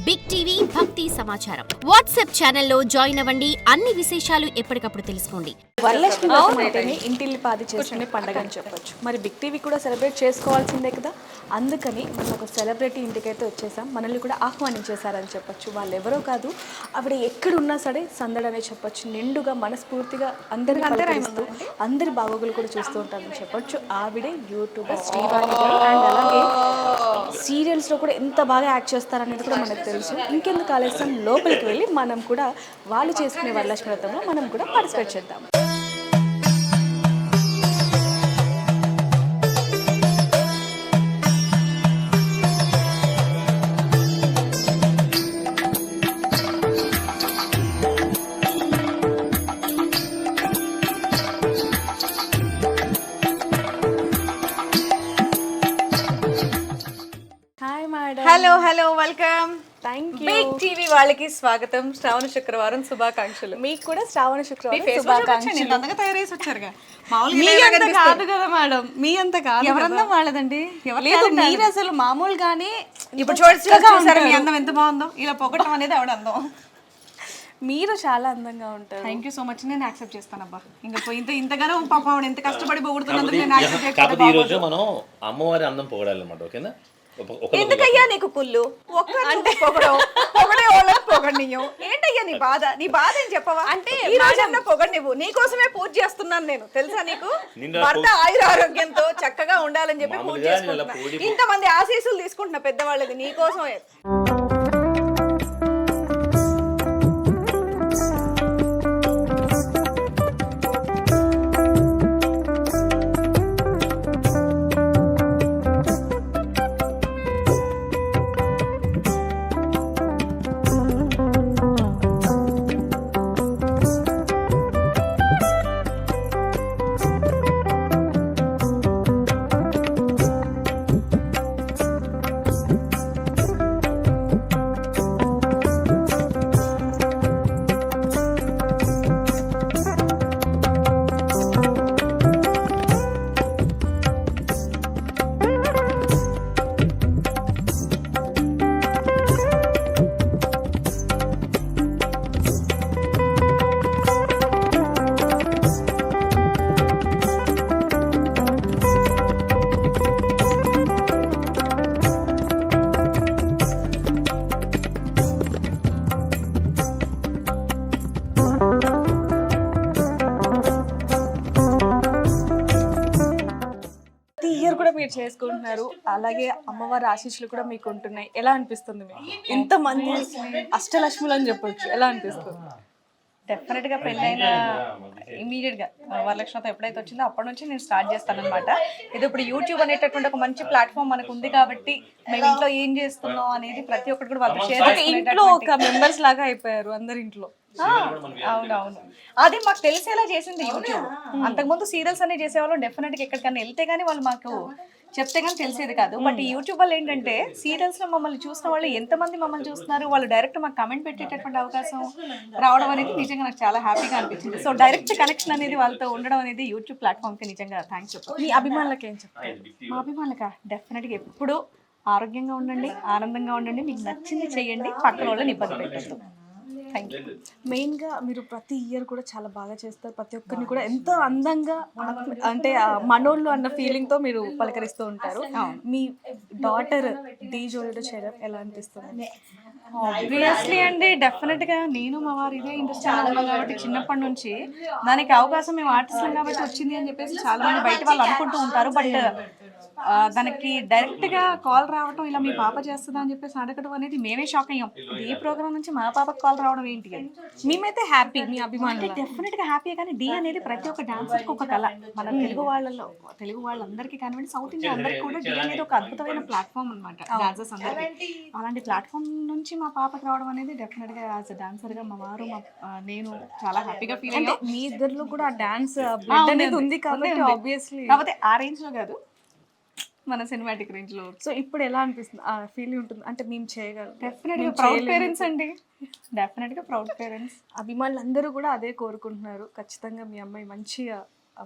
Big TV భక్తి సమాచారం WhatsApp ఛానల్లో జాయిన్ అవ్వండి. అన్ని విశేషాలు ఎప్పటికప్పుడు తెలుసుకోండి. వరలక్ష్మి వ్రతం అంటేనే ఇంటిల్లిపాది చేసుకునే పండగ అని చెప్పొచ్చు. మరి బిగ్ టీవీ కూడా సెలబ్రేట్ చేసుకోవాల్సిందే కదా. అందుకని మనం ఒక సెలబ్రిటీ ఇంటికైతే వచ్చేసాం. మనల్ని కూడా ఆహ్వానించేశారని చెప్పొచ్చు. వాళ్ళు ఎవరో కాదు, ఆవిడ ఎక్కడున్నా సరే సందడనే చెప్పొచ్చు. నిండుగా మనస్ఫూర్తిగా అందరి పలకరిస్తూ అందరి బాగోగులు కూడా చూస్తూ ఉంటారని చెప్పొచ్చు. ఆవిడే యూట్యూబర్ శ్రీవాణి గారు. అండ్ అలాగే సీరియల్స్లో కూడా ఎంత బాగా యాక్ట్ చేస్తారనేది కూడా మనకు తెలుసు. ఇంకెందుకు ఆలస్యం, లోపలికి వెళ్ళి మనం కూడా వాళ్ళు చేసుకునే వరలక్ష్మి వ్రతంలో మనం కూడా పార్టిసిపేట్ చేద్దాం. Hello welcome. Thank you. Big TV వాళ్ళకి స్వాగతం. శ్రావణ శుక్రవారం శుభాకాంక్షలు. మీకు కూడా శ్రావణ శుక్రవారం శుభాకాంక్షలు. అంతగా తయారేసి వచ్చారుగా. కాదు కదా మేడం, మీ అంత కాదు. ఎవరన్నా వాళ్ళదండి. లేదు, మీరు అసలు మామూలుగానే ఇప్పుడు చూసారా మీ అందం ఎంత బాగుందో. ఇలా పొగటం అనేది ఆవిడ అందం. మీరు చాలా అందంగా ఉంటారు. Thank you so much. నేను యాక్సెప్ట్ చేస్తాను అబ్బా. ఇంకా ఇంతగానో పాప ఆవిడ ఎంత కష్టపడి పొగుడుతున్నందుకు నేను యాక్సెప్ట్ కాకపోతే ఈ రోజు మనం అమ్మవారి అందం పొగడాలన్నమాట. ఓకేనా? ఎందుకయ్యా నీకు కుళ్ళు? అంటే పొగడే వాళ్ళకి పొగడినియం. ఏంటయ్యా నీ బాధ? నీ బాధ ఏం చెప్పవా? అంటే ఈ రోజన్నా పొగడినివ్వు. నీ కోసమే పూజ చేస్తున్నాను నేను, తెలుసా నీకు? భర్త ఆయురారోగ్యంతో చక్కగా ఉండాలని చెప్పి పూజ చేసుకుంటున్నా. ఇంతమంది ఆశీస్సులు తీసుకుంటున్నా పెద్దవాళ్ళది నీ కోసమే. మీరు చేసుకుంటున్నారు, అలాగే అమ్మవారి ఆశీస్సులు కూడా మీకు ఉంటున్నాయి. ఎలా అనిపిస్తుంది మీకు? ఎంతమంది అష్టలక్ష్ములు అని చెప్పొచ్చు, ఎలా అనిపిస్తుంది? డెఫినెట్ గా పెళ్ళైన ఇమీడియట్ గా వరలక్ష్మితో ఎప్పుడైతే వచ్చిందో అప్పటి నుంచి నేను స్టార్ట్ చేస్తాను అనమాట. ఇది ఇప్పుడు యూట్యూబ్ అనేటటువంటి ఒక మంచి ప్లాట్ఫామ్ మనకు ఉంది కాబట్టి మేము ఇంట్లో ఏం చేస్తున్నాం అనేది ప్రతి ఒక్కటి కూడా వాళ్ళకి షేర్ చేసుకునేటటువంటి ఇంట్లో ఒక మెంబర్స్ లాగా అయిపోయారు అందరి ఇంట్లో. అవునవును, అది మాకు తెలిసేలా చేసింది యూట్యూబ్. అంతకుముందు సీరియల్స్ అనే చేసేవాళ్ళు డెఫినెట్ గా ఎక్కడికన్నా వెళ్తే గానీ వాళ్ళు మాకు చెప్తే కానీ తెలిసేది కాదు. బట్ ఈ యూట్యూబ్ వల్ల ఏంటంటే సీరియల్స్ లో మమ్మల్ని చూసిన వాళ్ళు ఎంతమంది మమ్మల్ని చూస్తున్నారు, వాళ్ళు డైరెక్ట్ మాకు కమెంట్ పెట్టేటటువంటి అవకాశం రావడం అనేది నిజంగా నాకు చాలా హ్యాపీగా అనిపించింది. సో డైరెక్ట్ కనెక్షన్ అనేది వాళ్ళతో ఉండడం అనేది యూట్యూబ్ ప్లాట్ఫామ్ కి నిజంగా థ్యాంక్స్ చెప్పాలి. మీ అభిమానులకి ఏం చెప్తారు? మా అభిమానులకా డెఫినెట్ గా ఎప్పుడు ఆరోగ్యంగా ఉండండి, ఆనందంగా ఉండండి, మీకు నచ్చింది చేయండి, పక్కన వాళ్ళని ఇబ్బంది పెట్టద్దు. మెయిన్గా మీరు ప్రతి ఇయర్ కూడా చాలా బాగా చేస్తారు. ప్రతి ఒక్కరిని కూడా ఎంతో అందంగా, అంటే మనోళ్ళు అన్న ఫీలింగ్తో మీరు పలకరిస్తూ ఉంటారు. మీ డాటర్ డీ జోడీలో చేయడం ఎలా అనిపిస్తుంది? ఆబ్వియస్లీ అండి, డెఫినెట్ గా నేను మా వారు ఇదే ఇండస్ట్రీలో ఉన్నాం కాబట్టి చిన్నప్పటి నుంచి దానికి అవకాశం మేము ఆర్టిస్టులు కాబట్టి వచ్చింది అని చెప్పేసి చాలా మంది బయట వాళ్ళు అనుకుంటూ ఉంటారు. బట్ దానికి డైరెక్ట్ గా కాల్ రావడం, ఇలా మీ పాప చేస్తుందా అని చెప్పేసి అడగడం అనేది మేమే షాక్ అయ్యాం. ఈ ప్రోగ్రామ్ నుంచి మా పాపకు కాల్ రావడం ఏంటి అని. మేమైతే హ్యాపీ, మీ అభిమానులు డెఫినెట్ గా హ్యాపీ. కానీ డి అనేది ప్రతి ఒక్క డాన్సర్ కి ఒక కళ. మన తెలుగు వాళ్ళందరికీ కానివ్వండి, సౌత్ ఇండియా అందరికీ కూడా డి అనేది ఒక అద్భుతమైన ప్లాట్ఫామ్ అనమాట డాన్సర్స్ అందరికీ. అలాంటి ప్లాట్ఫామ్ నుంచి మా పాపకు రావడం అనేది డెఫినెట్ గా యాజ్ డాన్సర్ గా మా వారు నేను చాలా హ్యాపీగా ఫీల్ అయ్యాం. మీ ఇద్దరిలో కూడా డాన్స్ బ్లడ్ అనేది ఉంది కాబట్టి ఆబ్వియస్లీ. కాకపోతే ఆ రేంజ్ లో కాదు, మన సినిమాటిక్ రేంజ్ లో. సో ఇప్పుడు ఎలా అనిపిస్తుంది? ఆ ఫీలింగ్ ఉంటుంది అంటే మేము చేయగలం. డెఫినెట్ గా ప్రౌడ్ పేరెంట్స్ అండి, డెఫినెట్ గా ప్రౌడ్ పేరెంట్స్. అభిమానులు అందరూ కూడా అదే కోరుకుంటున్నారు, ఖచ్చితంగా మీ అమ్మాయి మంచిగా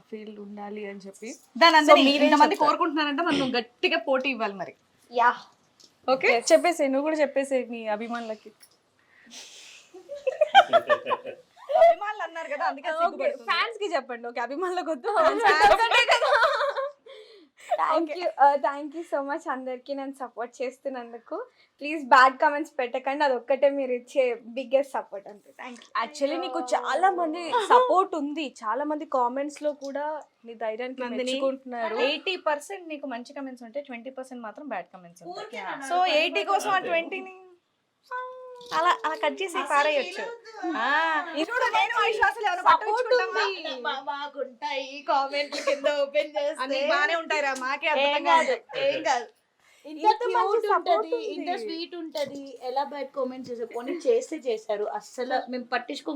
ఫీల్ ఉండాలి అని చెప్పి. దాని అందరూ ఇంతమంది కోరుకుంటున్నారంటే మనం గట్టిగా పోటీ ఇవ్వాలి మరి. యా ఓకే చెప్పేసే, నువ్వు కూడా చెప్పేసే మీ అభిమానులకి. అభిమానులు అన్నారు కదా అందుకే సిగ్గుపడుతుంది. ఫ్యాన్స్ కి చెప్పండి. ఓకే, అభిమానులకు వద్దు. థ్యాంక్ యూ సో మచ్ అందరికీ నన్ను సపోర్ట్ చేస్తున్నందుకు. ప్లీజ్ బ్యాడ్ కామెంట్స్ పెట్టకండి, అది ఒక్కటే మీరు ఇచ్చే బిగ్గెస్ట్ సపోర్ట్ అంతే. Thank you. యాక్చువల్లీ నీకు చాలా మంది సపోర్ట్ ఉంది, చాలా మంది కామెంట్స్ లో కూడా నీ ధైర్యానికి మెచ్చుకుంటున్నారు. 80% నీకు మంచి కమెంట్స్ ఉంటాయి, 20% మాత్రం బ్యాడ్ కమెంట్స్ ఉంటాయి. సో 80 కోసం ఆ 20ని అలా అలా కట్ చేసి పారేయొచ్చు. చూడు నేను విశ్వాసాలు ఏమైనా పట్టుకుంటామా? మాకుంటాయి కామెంట్లు కింద ఓపెన్ చేస్తే అన్ని బానే ఉంటాయిరా, మాకే అర్థం కాదు. ఏం కాదు. ఇంత క్యూట్ ఉంటది, ఇంత స్వీట్ ఉంటది. ఎలా బయట కామెంట్ చేసారు, కొన్ని చేశారు. అస్సలు మేము పట్టించుకో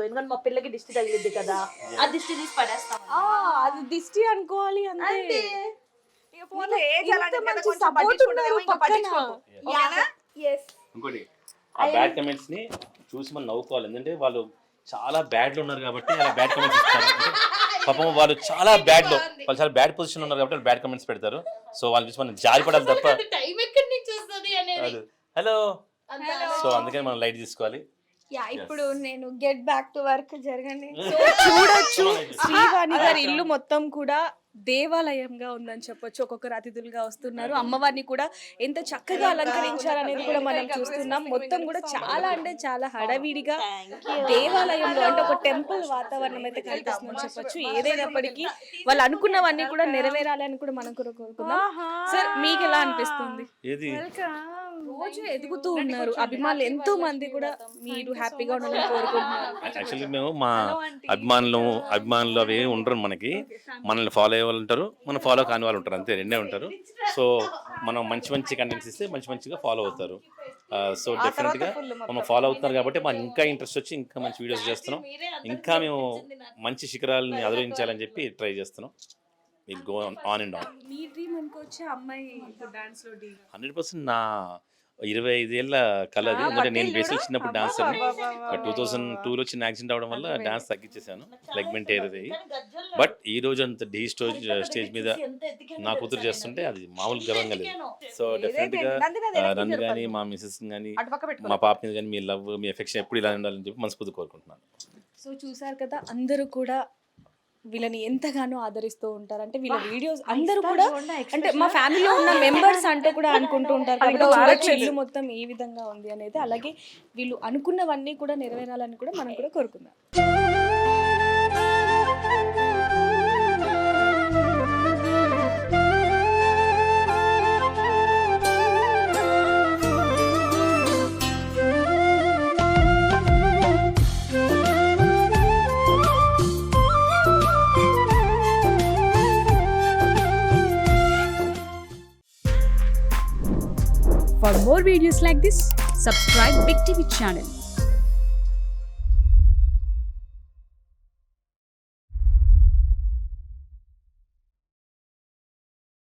ఎందుకంటే మా పిల్లకి దిష్టి తగిలిద్ది కదా, ఆ దిష్టి తీసి పడేస్తాం. అది దిష్టి అనుకోవాలి అంతే. ఇక ఫోన్లో ఏజ్ అలాంటిది కదా, కొంచెం పట్టించుకుంటారేమో, ఇంకా పట్టించుకోకు. ఓకేనా? ఇంకోటి ఆ బ్యాడ్ కమెంట్స్ ని చూసి మనం నవ్వుకోవాలి. ఎందుకంటే వాళ్ళు చాలా బ్యాడ్ లో ఉన్నారు కాబట్టి అలా బ్యాడ్ కమెంట్స్ ఇస్తారు. అంటే పాపం వాళ్ళు చాలా బ్యాడ్ లో, వాళ్ళు చాలా బ్యాడ్ పొజిషన్ ఉన్నారు కాబట్టి వాళ్ళు బ్యాడ్ కమెంట్స్ పెడతారు. సో వాళ్ళని చూసి మనం జారిపడాలి తప్ప. టైం ఎక్కడి నుంచి వస్తుంది అనేది. హలో, సో అందుకని మనం లైట్ తీసుకోవాలి. ఇప్పుడు నేను గెట్ బ్యాక్ టు వర్క్ జరగండి. చూడొచ్చు శ్రీవాణి గారి ఇల్లు మొత్తం కూడా దేవాలయంగా ఉందని చెప్పొచ్చు. ఒక్కొక్కరు అతిథులుగా వస్తున్నారు. అమ్మవారిని కూడా ఎంత చక్కగా అలంకరించారనేది కూడా మనం చూస్తున్నాం. మొత్తం కూడా చాలా అంటే చాలా హడావిడిగా దేవాలయంలో అంటే ఒక టెంపుల్ వాతావరణం అయితే కనిపిస్తుందని చెప్పొచ్చు. ఏదైనప్పటికీ వాళ్ళు అనుకున్నవన్నీ కూడా నెరవేరాలని కూడా మనం కూడా కోరుకుందాం. సార్ మీకు ఎలా అనిపిస్తుంది? ఏది రోజు ఎదుగుతూ ఉన్నారు అభిమానులు, ఎంతో మంది కూడా మీరు హ్యాపీగా ఉండాలని కోరుకుంటున్నారు. యాక్చువల్లీ మేము మా అభిమానులు అవి ఉండరు. మనకి మనల్ని ఫాలో అయ్యే వాళ్ళు ఉంటారు, మనం ఫాలో కాని వాళ్ళు ఉంటారు, అంతే రెండే ఉంటారు. సో మనం మంచి మంచి కంటెంట్స్ ఇస్తే మంచిగా ఫాలో అవుతారు. సో డెఫినెట్గా మనం ఫాలో అవుతున్నారు కాబట్టి మాకు ఇంకా ఇంట్రెస్ట్ వచ్చి ఇంకా మంచి వీడియోస్ చేస్తున్నాం. ఇంకా మేము మంచి శిఖరాలని అధిరోహించాలని చెప్పి ట్రై చేస్తున్నాం. Will go on and on. Me dream అనుకోవచ్చు అమ్మాయి డాన్స్ లో 100% నా 25 ఏళ్ళ కళ అది. ఎందుకంటే నేను బేసిక్ చిన్నప్పుడు డాన్స్ అని 2002లో చిన్న యాక్సిడెంట్ అవడం వల్ల డాన్స్ తగ్గించేసాను, లెగ్మెంట్ ఏరియాది. బట్ ఈ రోజు అంత డీ స్టేజ్ మీద నా కూతురు చేస్తుంటే అది మామూలు గర్వంగా లేదు. సో డెఫినెట్గా నన్ను కానీ మా మిసెస్ కానీ మా పాప మీద కానీ మీ లవ్ మీ ఎఫెక్షన్ ఎప్పుడు ఇలా ఉండాలని చెప్పి మనస్ఫూర్తి కోరుకుంటున్నాను. సో చూసారు కదా, అందరూ కూడా వీళ్ళని ఎంతగానో ఆదరిస్తూ ఉంటారు. అంటే వీళ్ళ వీడియోస్ అందరూ కూడా అంటే మా ఫ్యామిలీలో ఉన్న మెంబర్స్ అంటూ కూడా అనుకుంటూ ఉంటారు. కాబట్టి ఇల్లు మొత్తం ఏ విధంగా ఉంది అనేది, అలాగే వీళ్ళు అనుకున్నవన్నీ కూడా నెరవేరాలని కూడా మనం కూడా కోరుకుందాం. For more videos like this, subscribe Big TV channel.